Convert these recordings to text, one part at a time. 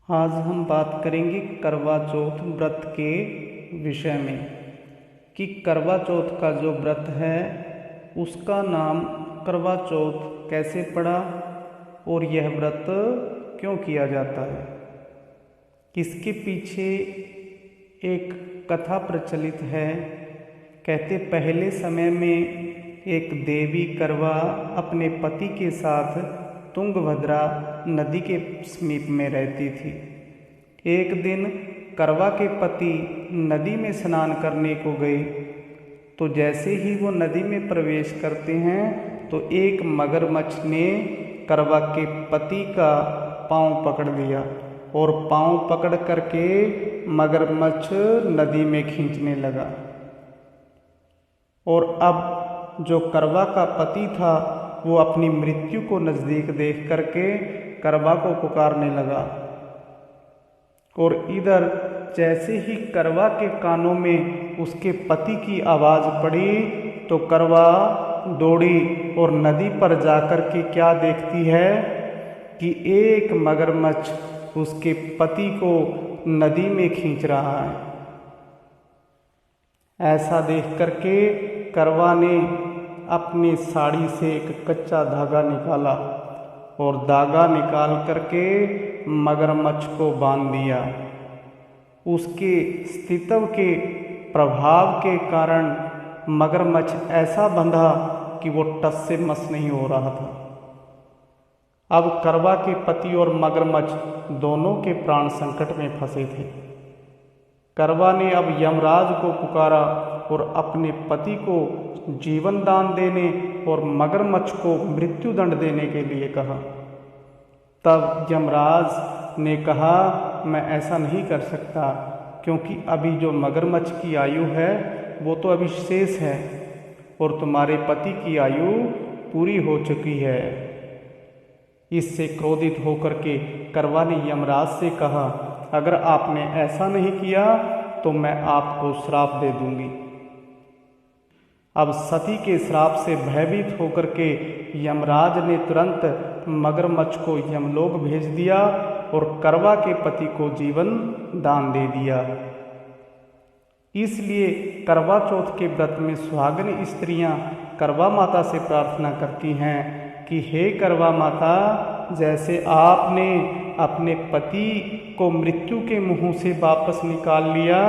आज हम बात करेंगे करवा चौथ व्रत के विषय में कि करवा चौथ का जो व्रत है उसका नाम करवा चौथ कैसे पड़ा और यह व्रत क्यों किया जाता है। इसके पीछे एक कथा प्रचलित है। कहते पहले समय में एक देवी करवा अपने पति के साथ तुंगभद्रा नदी के समीप में रहती थी। एक दिन करवा के पति नदी में स्नान करने को गए तो जैसे ही वो नदी में प्रवेश करते हैं तो एक मगरमच्छ ने करवा के पति का पांव पकड़ लिया और पांव पकड़ करके मगरमच्छ नदी में खींचने लगा। और अब जो करवा का पति था वो अपनी मृत्यु को नज़दीक देख करके करवा को पुकारने लगा। और इधर जैसे ही करवा के कानों में उसके पति की आवाज़ पड़ी तो करवा दौड़ी और नदी पर जाकर के क्या देखती है कि एक मगरमच्छ उसके पति को नदी में खींच रहा है। ऐसा देख करके करवा ने अपनी साड़ी से एक कच्चा धागा निकाला और धागा निकाल करके मगरमच्छ को बांध दिया। उसके स्थित्व के प्रभाव के कारण मगरमच्छ ऐसा बंधा कि वो टस से मस नहीं हो रहा था। अब करवा के पति और मगरमच्छ दोनों के प्राण संकट में फंसे थे। करवा ने अब यमराज को पुकारा और अपने पति को जीवन दान देने और मगरमच्छ को मृत्यु दंड देने के लिए कहा। तब यमराज ने कहा मैं ऐसा नहीं कर सकता, क्योंकि अभी जो मगरमच्छ की आयु है वो तो अभी शेष है और तुम्हारे पति की आयु पूरी हो चुकी है। इससे क्रोधित होकर के करवा ने यमराज से कहा अगर आपने ऐसा नहीं किया तो मैं आपको श्राप दे दूंगी। अब सती के श्राप से भयभीत होकर के यमराज ने तुरंत मगरमच्छ को यमलोक भेज दिया और करवा के पति को जीवन दान दे दिया। इसलिए करवा चौथ के व्रत में सुहागिन स्त्रियां करवा माता से प्रार्थना करती हैं कि हे करवा माता, जैसे आपने अपने पति को मृत्यु के मुंह से वापस निकाल लिया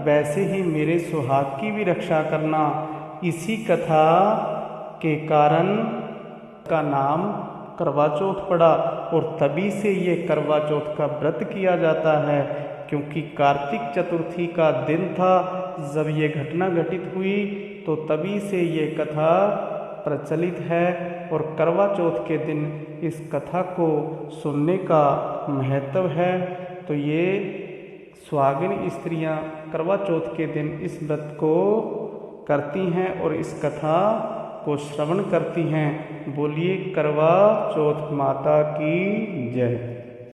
वैसे ही मेरे सुहाग की भी रक्षा करना। इसी कथा के कारण का नाम करवा चौथ पड़ा और तभी से ये करवा चौथ का व्रत किया जाता है, क्योंकि कार्तिक चतुर्थी का दिन था जब ये घटना घटित हुई, तो तभी से ये कथा प्रचलित है। और करवा चौथ के दिन इस कथा को सुनने का महत्व है। तो ये सुहागिन स्त्रियां करवा चौथ के दिन इस व्रत को करती हैं और इस कथा को श्रवण करती हैं। बोलिए करवा चौथ माता की जय।